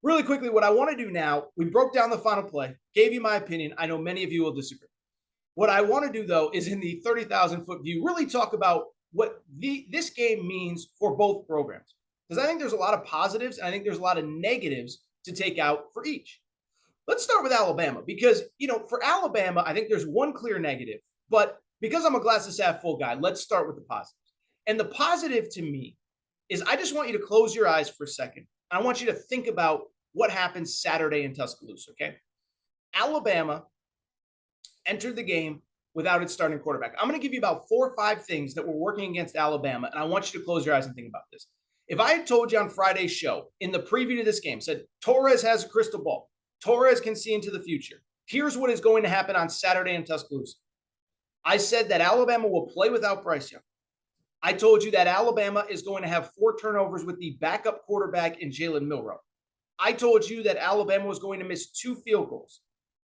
Really quickly, what I want to do now, we broke down the final play, gave you my opinion. I know many of you will disagree. What I want to do, though, is in the 30,000-foot view, really talk about what this game means for both programs. Because I think there's a lot of positives, and I think there's a lot of negatives to take out for each. Let's start with Alabama, because, for Alabama, I think there's one clear negative. But because I'm a glasses half full guy, let's start with the positives. And the positive to me is I just want you to close your eyes for a second. I want you to think about what happens Saturday in Tuscaloosa, okay? Alabama entered the game without its starting quarterback. I'm going to give you about 4 or 5 things that were working against Alabama, and I want you to close your eyes and think about this. If I had told you on Friday's show, in the preview to this game, said Torres has a crystal ball, Torres can see into the future, here's what is going to happen on Saturday in Tuscaloosa. I said that Alabama will play without Bryce Young. I told you that Alabama is going to have 4 turnovers with the backup quarterback in Jalen Milroe. I told you that Alabama was going to miss 2 field goals.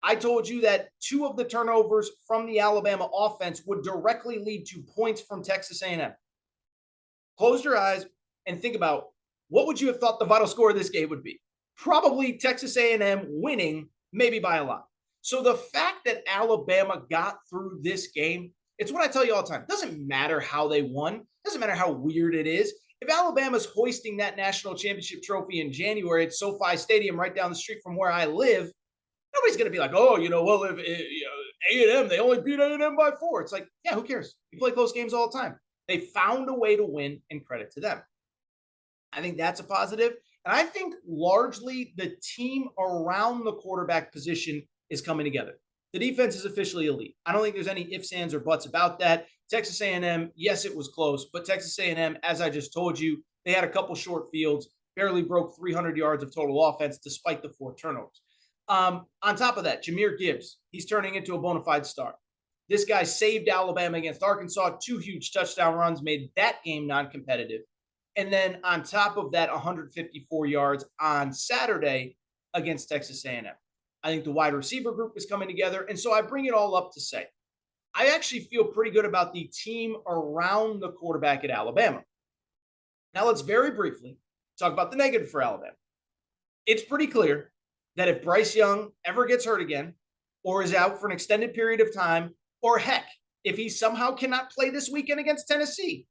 I told you that 2 of the turnovers from the Alabama offense would directly lead to points from Texas A&M. Close your eyes and think about what would you have thought the final score of this game would be? Probably Texas A&M winning, maybe by a lot. So the fact that Alabama got through this game, it's what I tell you all the time. It doesn't matter how they won. It doesn't matter how weird it is. If Alabama's hoisting that national championship trophy in January at SoFi Stadium right down the street from where I live, nobody's going to be like, oh, well, if A&M, they only beat A&M by 4. It's like, yeah, who cares? You play close games all the time. They found a way to win, and credit to them. I think that's a positive. And I think largely the team around the quarterback position is coming together. The defense is officially elite. I don't think there's any ifs, ands, or buts about that. Texas A&M, yes, it was close, but Texas A&M, as I just told you, they had a couple short fields, barely broke 300 yards of total offense despite the 4 turnovers. On top of that, Jahmyr Gibbs, he's turning into a bona fide star. This guy saved Alabama against Arkansas, 2 huge touchdown runs, made that game non-competitive. And then on top of that, 154 yards on Saturday against Texas A&M. I think the wide receiver group is coming together. And so I bring it all up to say, I actually feel pretty good about the team around the quarterback at Alabama. Now let's very briefly talk about the negative for Alabama. It's pretty clear that if Bryce Young ever gets hurt again or is out for an extended period of time, or heck, if he somehow cannot play this weekend against Tennessee,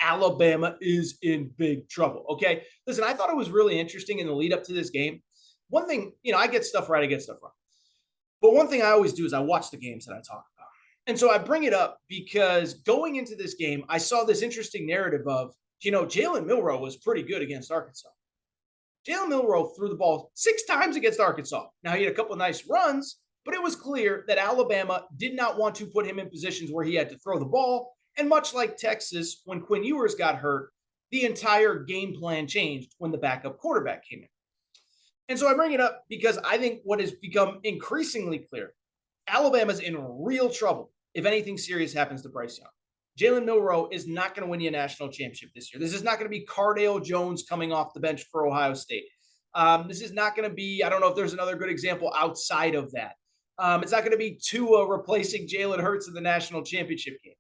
Alabama is in big trouble, okay? Listen, I thought it was really interesting in the lead up to this game. One thing, I get stuff right, I get stuff wrong. But one thing I always do is I watch the games that I talk about. And so I bring it up because going into this game, I saw this interesting narrative of, Jalen Milroe was pretty good against Arkansas. Jalen Milroe threw the ball 6 times against Arkansas. Now, he had a couple of nice runs, but it was clear that Alabama did not want to put him in positions where he had to throw the ball. And much like Texas, when Quinn Ewers got hurt, the entire game plan changed when the backup quarterback came in. And so I bring it up because I think what has become increasingly clear, Alabama's in real trouble if anything serious happens to Bryce Young. Jalen Milroe is not going to win you a national championship this year. This is not going to be Cardale Jones coming off the bench for Ohio State. This is not going to be, I don't know if there's another good example outside of that. It's not going to be Tua replacing Jalen Hurts in the national championship game.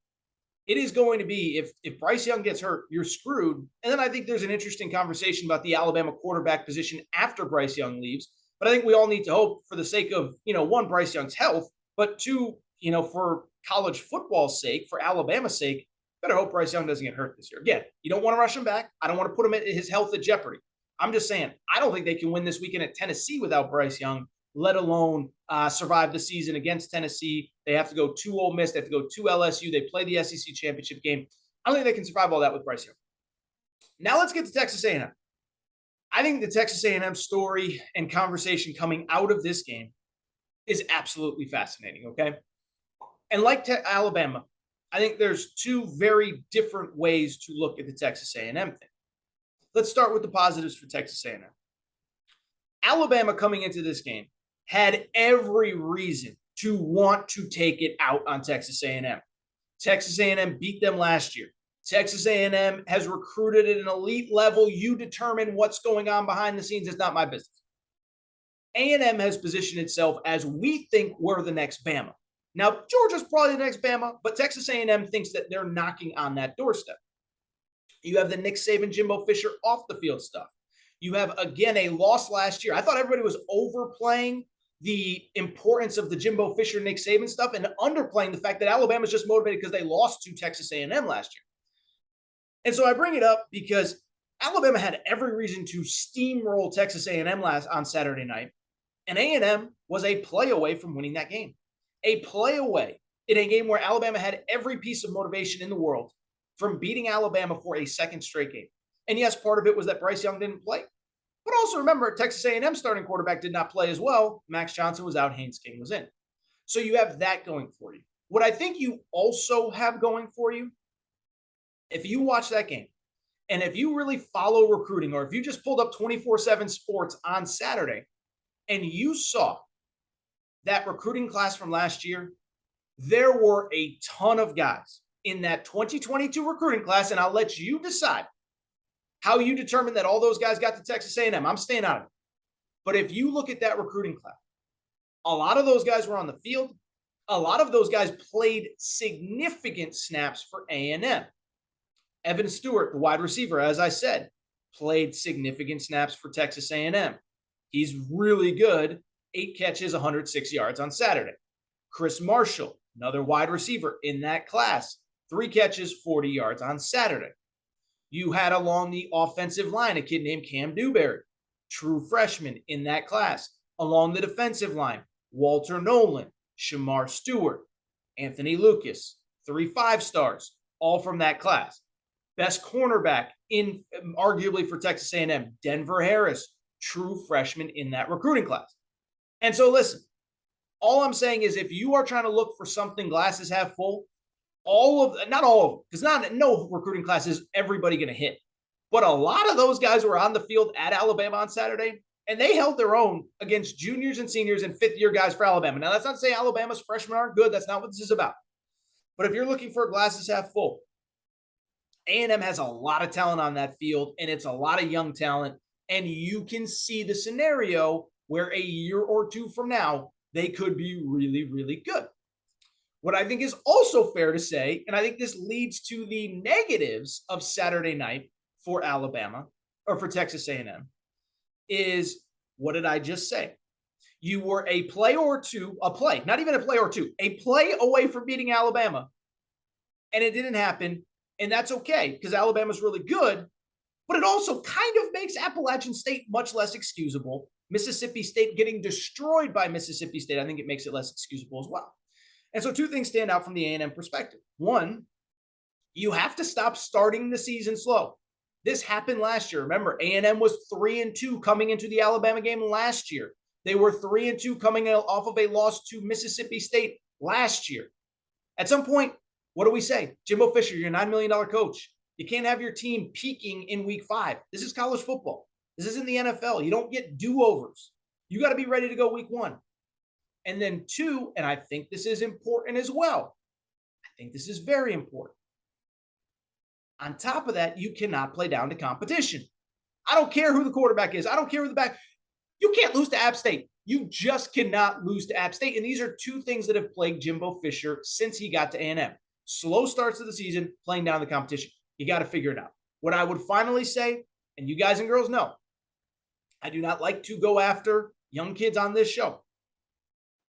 It is going to be, if Bryce Young gets hurt, you're screwed. And then I think there's an interesting conversation about the Alabama quarterback position after Bryce Young leaves. But I think we all need to hope for the sake of, 1, Bryce Young's health, but 2, for college football's sake, for Alabama's sake, better hope Bryce Young doesn't get hurt this year. Again, you don't want to rush him back. I don't want to put his health at jeopardy. I'm just saying, I don't think they can win this weekend at Tennessee without Bryce Young, let alone survive the season against Tennessee. They have to go to Ole Miss. They have to go to LSU. They play the SEC championship game. I don't think they can survive all that with Bryce Young. Now let's get to Texas A&M. I think the Texas A&M story and conversation coming out of this game is absolutely fascinating, okay? And like Alabama, I think there's 2 very different ways to look at the Texas A&M thing. Let's start with the positives for Texas A&M. Alabama coming into this game had every reason to want to take it out on Texas A&M. Texas A&M beat them last year. Texas A&M has recruited at an elite level. You determine what's going on behind the scenes. It's not my business. A&M has positioned itself as we think we're the next Bama. Now, Georgia's probably the next Bama, but Texas A&M thinks that they're knocking on that doorstep. You have the Nick Saban, Jimbo Fisher off the field stuff. You have, again, a loss last year. I thought everybody was overplaying the importance of the Jimbo Fisher, Nick Saban stuff and underplaying the fact that Alabama's just motivated because they lost to Texas A&M last year. And so I bring it up because Alabama had every reason to steamroll Texas A&M on Saturday night, and A&M was a play away from winning that game. A play away in a game where Alabama had every piece of motivation in the world from beating Alabama for a second straight game. And yes, part of it was that Bryce Young didn't play. But also remember, Texas A&M starting quarterback did not play as well. Max Johnson was out, Haynes King was in. So you have that going for you. What I think you also have going for you, if you watch that game, and if you really follow recruiting, or if you just pulled up 24/7 Sports on Saturday, and you saw that recruiting class from last year, there were a ton of guys in that 2022 recruiting class, and I'll let you decide how you determine that all those guys got to Texas A&M. I'm staying out of it. But if you look at that recruiting class, a lot of those guys were on the field. A lot of those guys played significant snaps for A&M. Evan Stewart, the wide receiver, as I said, played significant snaps for Texas A&M. He's really good. 8 catches, 106 yards on Saturday. Chris Marshall, another wide receiver in that class, 3 catches, 40 yards on Saturday. You had along the offensive line a kid named Cam Dewberry, true freshman in that class. Along the defensive line, Walter Nolan, Shamar Stewart, Anthony Lucas, 3 5-stars, all from that class. Best cornerback in arguably for Texas A&M, Denver Harris, true freshman in that recruiting class. And so listen, all I'm saying is if you are trying to look for something glasses half full, not all of them, because no recruiting class is everybody going to hit. But a lot of those guys were on the field at Alabama on Saturday, and they held their own against juniors and seniors and fifth-year guys for Alabama. Now, that's not to say Alabama's freshmen aren't good. That's not what this is about. But if you're looking for a glasses half full, A&M has a lot of talent on that field, and it's a lot of young talent, and you can see the scenario where a year or two from now, they could be really, really good. What I think is also fair to say, and I think this leads to the negatives of Saturday night for Alabama, or for Texas A&M, is what did I just say? You were a play away from beating Alabama, and it didn't happen, and that's okay, because Alabama's really good, but it also kind of makes Appalachian State much less excusable. Mississippi State getting destroyed by Mississippi State, I think it makes it less excusable as well. And so 2 things stand out from the A&M perspective. One, you have to stop starting the season slow. This happened last year. Remember, A&M was 3-2 coming into the Alabama game last year. They were 3-2 coming off of a loss to Mississippi State last year. At some point, what do we say? Jimbo Fisher, you're a $9 million coach. You can't have your team peaking in week 5. This is college football. This isn't the NFL. You don't get do-overs. You got to be ready to go week 1. And then 2, and I think this is important as well. I think this is very important. On top of that, you cannot play down to competition. I don't care who the quarterback is. I don't care who the back. You can't lose to App State. You just cannot lose to App State. And these are 2 things that have plagued Jimbo Fisher since he got to A&M. Slow starts of the season, playing down the competition. You got to figure it out. What I would finally say, and you guys and girls know, I do not like to go after young kids on this show.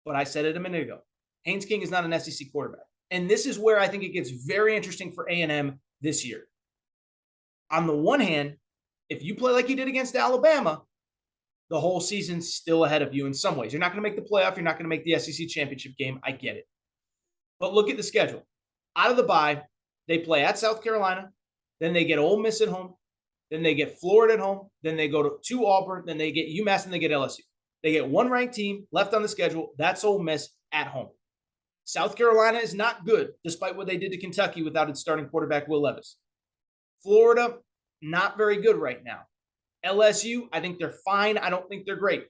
But I said it a minute ago. Haynes King is not an SEC quarterback. And this is where I think it gets very interesting for A&M this year. On the one hand, if you play like you did against Alabama, the whole season's still ahead of you in some ways. You're not going to make the playoff. You're not going to make the SEC championship game. I get it. But look at the schedule. Out of the bye, they play at South Carolina. Then they get Ole Miss at home. Then they get Florida at home. Then they go to Auburn. Then they get UMass and they get LSU. They get 1 ranked team left on the schedule. That's Ole Miss at home. South Carolina is not good, despite what they did to Kentucky without its starting quarterback, Will Levis. Florida, not very good right now. LSU, I think they're fine. I don't think they're great.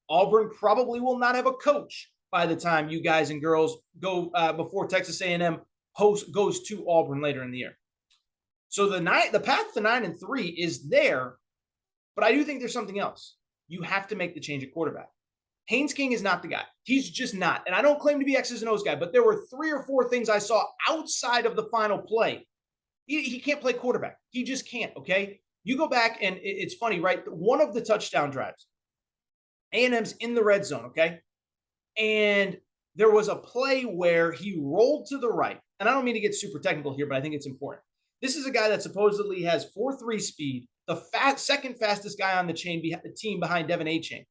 Auburn probably will not have a coach by the time you guys and girls go before Texas A&M goes to Auburn later in the year. So the path to 9-3 is there, but I do think there's something else. You have to make the change at quarterback. Haynes King is not the guy. He's just not. And I don't claim to be X's and O's guy, but there were 3 or 4 things I saw outside of the final play. He can't play quarterback. He just can't, okay? You go back and it's funny, right? One of the touchdown drives, A&M's in the red zone, okay? And there was a play where he rolled to the right. And I don't mean to get super technical here, but I think it's important. This is a guy that supposedly has 4.3 speed, the second fastest guy on the team behind Devin A-Chain.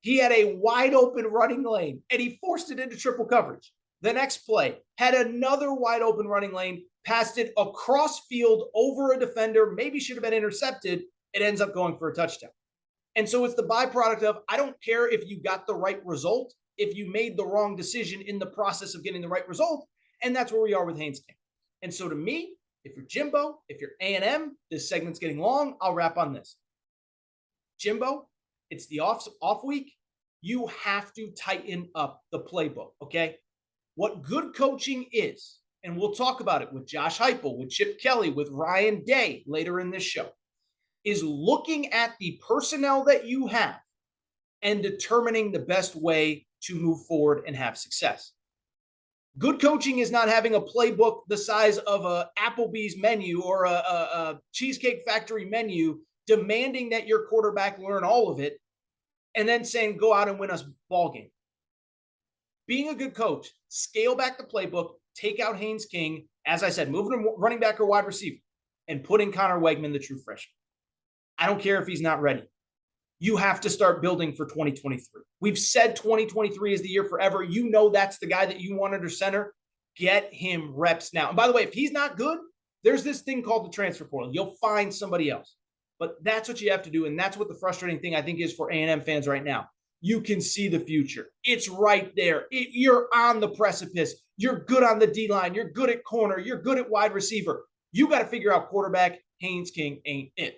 He had a wide open running lane and he forced it into triple coverage. The next play had another wide open running lane, passed it across field over a defender, maybe should have been intercepted. It ends up going for a touchdown. And so it's the byproduct of, I don't care if you got the right result, if you made the wrong decision in the process of getting the right result. And that's where we are with Haynes King. And so to me, if you're Jimbo, if you're A&M, this segment's getting long, I'll wrap on this. Jimbo, it's the off week. You have to tighten up the playbook, okay? What good coaching is, and we'll talk about it with Josh Heupel, with Chip Kelly, with Ryan Day later in this show, is looking at the personnel that you have and determining the best way to move forward and have success. Good coaching is not having a playbook the size of a Applebee's menu or a Cheesecake Factory menu, demanding that your quarterback learn all of it, and then saying, go out and win us ball game. Being a good coach, scale back the playbook, take out Haynes King, as I said, moving him running back or wide receiver, and put in Connor Wegman, the true freshman. I don't care if he's not ready. You have to start building for 2023. We've said 2023 is the year forever. You know that's the guy that you want under center. Get him reps now. And by the way, if he's not good, there's this thing called the transfer portal. You'll find somebody else. But that's what you have to do, and that's what the frustrating thing I think is for A&M fans right now. You can see the future. It's right there. You're on the precipice. You're good on the D-line. You're good at corner. You're good at wide receiver. You got to figure out quarterback. Haynes King ain't it.